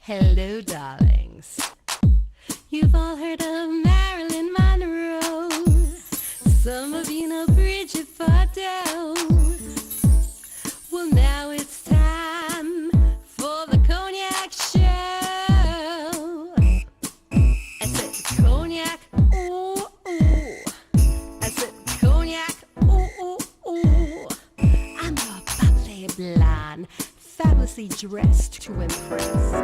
Hello, darlings. You've all heard of Marilyn Monroe. Some of you know Bridget Bardot. Well, now it's time for the Cognac show. I said Cognac, ooh, ooh. I said Cognac, ooh, ooh, ooh. I'm your bubbly blonde, fabulously dressed to impress.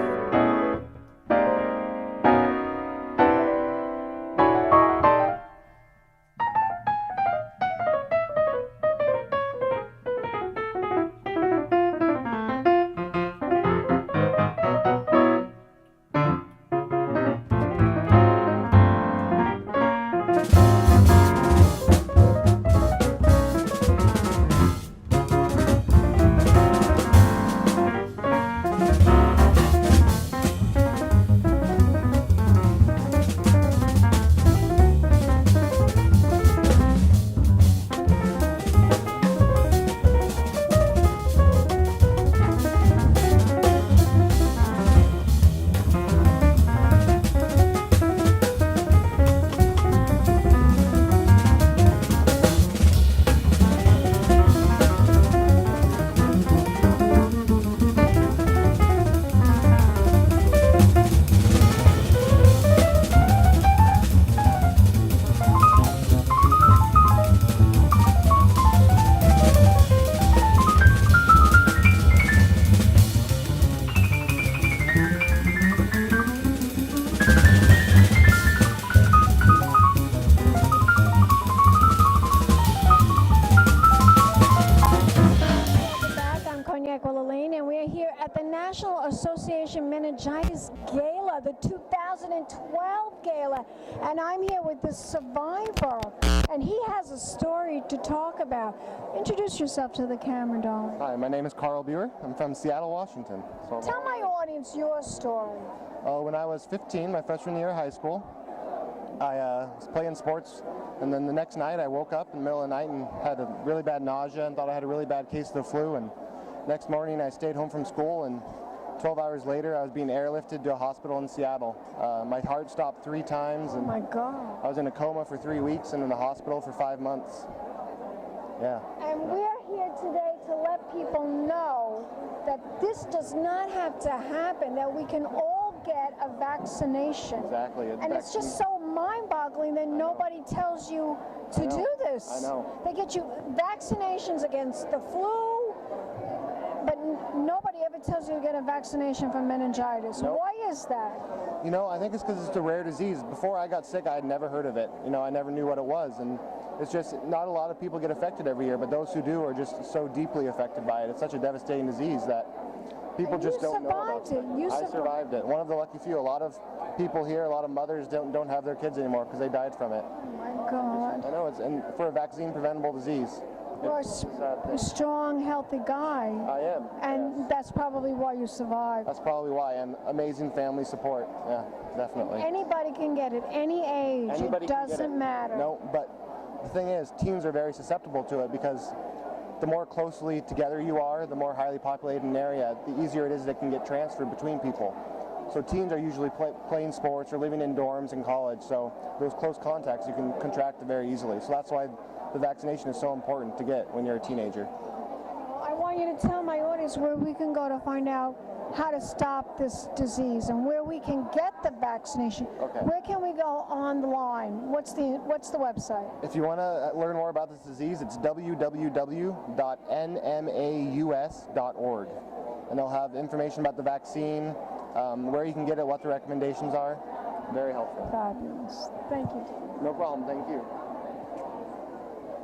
Wellerlane, and we're here at the National Association Meningitis Gala, the 2012 Gala, and I'm here with the survivor, and he has a story to talk about. Introduce yourself to the camera, darling. Hi, my name is Carl Buer. I'm from Seattle, Washington. Tell my audience your story. When I was 15, my freshman year of high school, I was playing sports, and then the next night I woke up in the middle of the night and had a really bad nausea and thought I had a really bad case of the flu. And next morning I stayed home from school, and 12 hours later I was being airlifted to a hospital in Seattle. My heart stopped 3 times, and oh my God. I was in a coma for 3 weeks and in the hospital for 5 months. Yeah. And we're here today to let people know that this does not have to happen, that we can all get a vaccination. Exactly. And it's just so mind-boggling that nobody tells you to do this. I know. They get you vaccinations against the flu, but nobody ever tells you to get a vaccination for meningitis. Nope. Why is that? You know, I think it's because it's a rare disease. Before I got sick, I had never heard of it. You know, I never knew what it was, and it's just not a lot of people get affected every year, but those who do are just so deeply affected by it. It's such a devastating diseise that people And just don't know about it. I survived it. One of the lucky few. A lot of people here, a lot of mothers don't have their kids anymore because they died from it. Oh my God. I know, it's and for a vaccine preventable disease. You're a strong, healthy guy. I am. And yes. that's probably why you survived. That's probably why, and amazing family support. Yeah, definitely. Anybody can get it, any age. Anybody it can get doesn't it. matter. No, but the thing is, teens are very susceptible to it because the more closely together you are, the more highly populated an area, the easier it is that it can get transferred between people. So teens are usually playing sports or living in dorms in college, so those close contacts you can contract it very easily. So that's why the vaccination is so important to get when you're a teenager. I want you to tell my audience where we can go to find out how to stop this disease and where we can get the vaccination. Okay. Where can we go online? What's the website? If you want to learn more about this disease, it's www.nmaus.org. And they'll have information about the vaccine, where you can get it, what the recommendations are. Very helpful. Fabulous. Thank you. No problem. Thank you.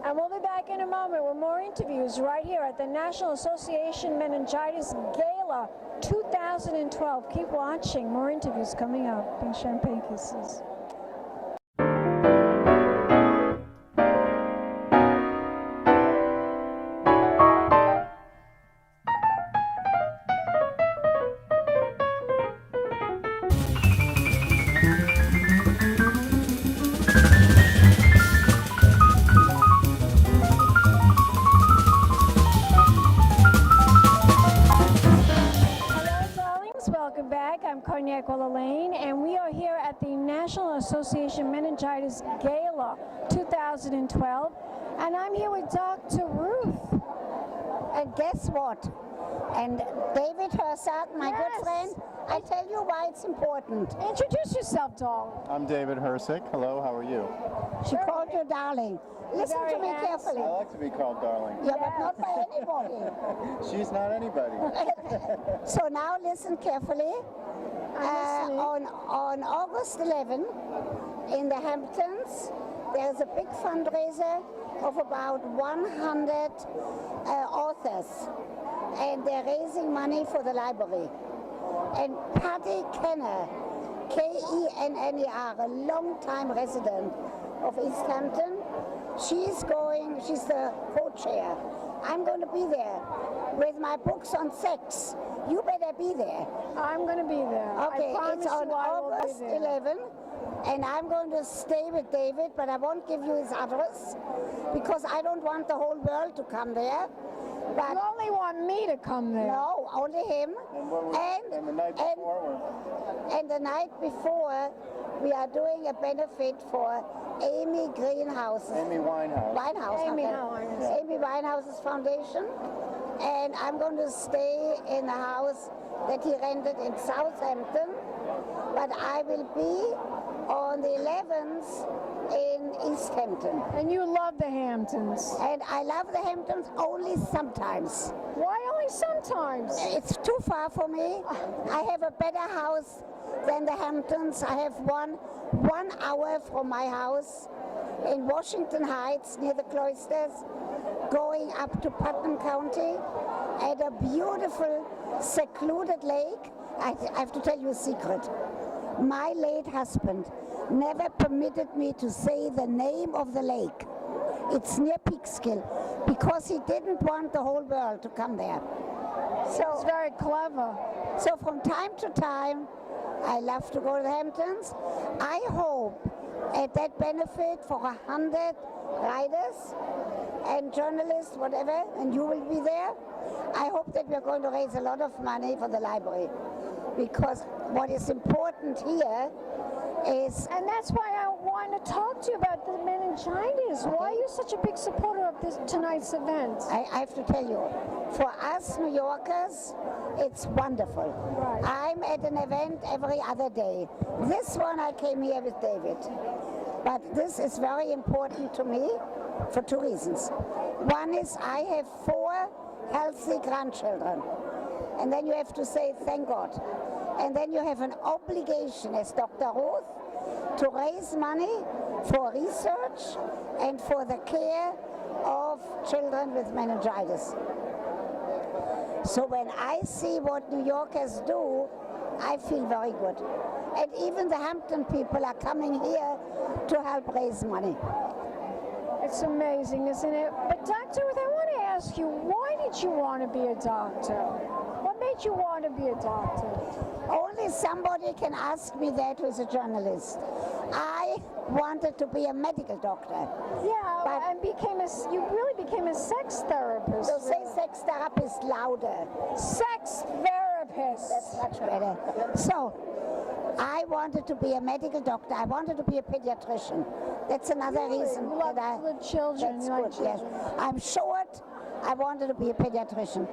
And we'll be back in a moment with more interviews right here at the National Association Meningitis Gala 2012. Keep watching. More interviews coming up. Pink champagne kisses. Yes, welcome back. I'm Cognac Wellerlane, and we are here at the National Association Meningitis Gala 2012, and I'm here with Dr. Ruth. And guess what? And David Herzog, my Yes. good friend, I tell you why it's important. Introduce yourself, darling. I'm David Hersick. Hello, how are you? She called you darling. Listen very to me handsome. carefully. I like to be called darling. Yeah, but not by anybody. She's not anybody. So now listen carefully. listening. On August 11, in the Hamptons, there's a big fundraiser of about 100 authors, and they're raising money for the library. And Patty Kenner, Kenner, a long-time resident of East Hampton, she's the co-chair. I'm going to be there with my books on sex. You better be there. I'm going to be there. Okay, I promise it's on you I will be August there. 11, and I'm going to stay with David, but I won't give you his address because I don't want the whole world to come there. But You only want me to come there. no, only him. And the night before, And the night before, we are doing a benefit for Amy Greenhouse's Amy Winehouse. Amy okay. Winehouse. Amy Winehouse's foundation. And I'm going to stay in a house that he rented in Southampton. But I will be on the 11th in East Hampton. And you love the Hamptons. And I love the Hamptons only sometimes. Why only sometimes? It's too far for me. I have a better house than the Hamptons. I have one hour from my house in Washington Heights near the Cloisters, going up to Putnam County at a beautiful secluded lake. I have to tell you a secret. My late husband never permitted me to say the name of the lake. It's near Peekskill because he didn't want the whole world to come there. It's very clever. So from time to time, I love to go to the Hamptons. I hope at that benefit for 100 riders and journalists, whatever, and you will be there, I hope that we're going to raise a lot of money for the library. Because what is important here is, And that's why I want to talk to you about the meningitis. Why are you such a big supporter of tonight's event? I have to tell you, for us New Yorkers, it's wonderful. Right. I'm at an event every other day. This one I came here with David. But this is very important to me for two reasons. One is I have 4 healthy grandchildren. And then you have to say, thank God. And then you have an obligation as Dr. Ruth to raise money for research and for the care of children with meningitis. So when I see what New Yorkers do, I feel very good. And even the Hampton people are coming here to help raise money. It's amazing, isn't it? But Dr. Ruth, I want to ask you, why did you want to be a doctor? What made you want to be a doctor? Only somebody can ask me that who's a journalist. I wanted to be a medical doctor. Yeah, But- and you really became a sex therapist. So say sex therapist louder. Sex therapist. That's much better. So I wanted to be a medical doctor. I wanted to be a pediatrician. That's another Really? reason You love that I. little children. That's You like good. Yes, children. I'm short. I wanted to be a pediatrician.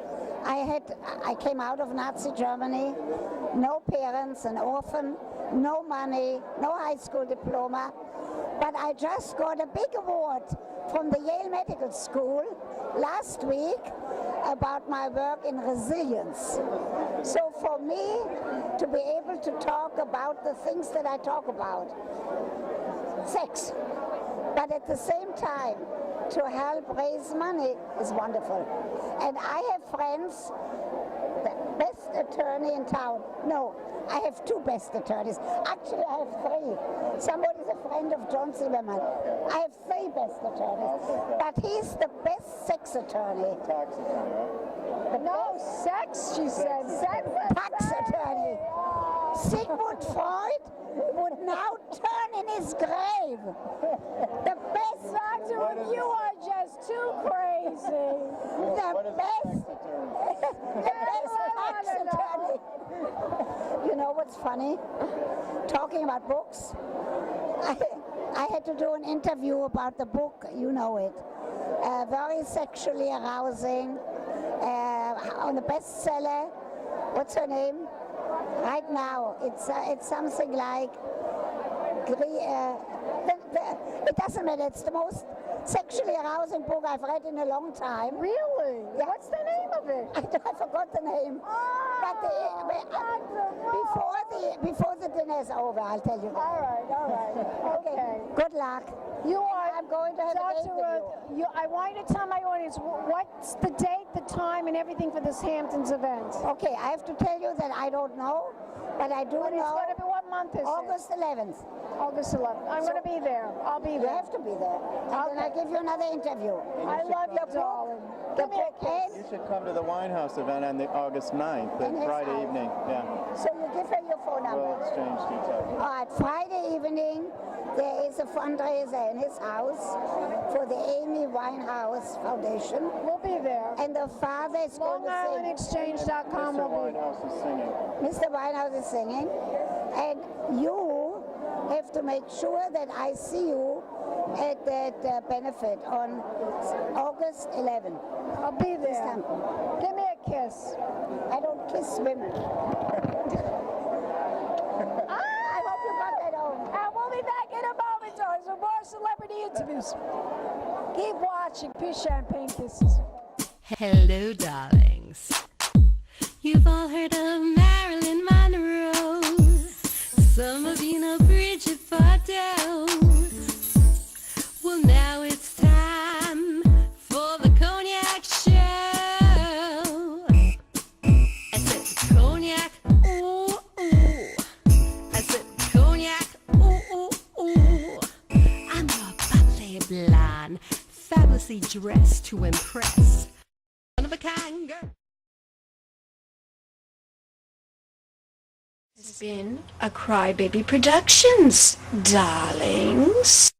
I came out of Nazi Germany, no parents, an orphan, no money, no high school diploma. But I just got a big award from the Yale Medical School last week about my work in resilience. So for me to be able to talk about the things that I talk about, sex, but at the same time to help raise money is wonderful. And I have friends, the best attorney in town. No, I have 2 best attorneys. Actually, I have 3. Somebody's a friend of John Zimmerman. I have 3 best attorneys. But he's the best sex attorney. Tax attorney, right? No, sex, she said. Sex. Tax attorney. Sigmund Freud would now turn in his grave. The best, Dr. Ruth, you are just too crazy. the What is a best, tax attorney? the best tax attorney. what's funny? Talking about books, I had to do an interview about the book, you know it. Very sexually arousing, on a bestseller. What's her name? Right now, it's something like, it doesn't matter, it's the most sexually arousing book I've read in a long time. Really? Yeah. What's the name of it? I forgot the name. But before the dinner is over, I'll tell you. All right. Okay. Good luck. You are. I'm going to have a date with you. I want you to tell my audience what's the date, the time, and everything for this Hamptons event. Okay, I have to tell you that I don't know, but I do But it's know. going to be, what month is August 11th. it? August 11th. I'm going to be there. I'll be You there. have to be there. And then I'll give you another interview. I love you, darling. Give me a kiss. You should come to the Winehouse event on the August 9th, In his Friday house. evening. Yeah, So you give her your phone number. we'll exchange details. All right, Friday evening, there is a fundraiser in his house for the Amy Winehouse Foundation. We'll be there. And the father is going to sing. LongIslandExchange.com Mr. will be there. Winehouse is singing. Mr. Winehouse is singing. And you have to make sure that I see you at that benefit on August 11th. I'll be there. time. Give me a kiss. I don't kiss women. I hope you got that home. And we'll be back in a moment, darling, for more celebrity interviews. Keep watching. Peace, champagne kisses. Hello, darlings. You've all heard of Marilyn Monroe. Some of you know Bridget Bardot. Well, now it's time for the Cognac show. I said Cognac, ooh, ooh. I said Cognac, ooh, ooh, ooh. I'm a bubbly blonde, fabulously dressed to impress. One of a kind girl. This has been a Crybaby Productions, darlings.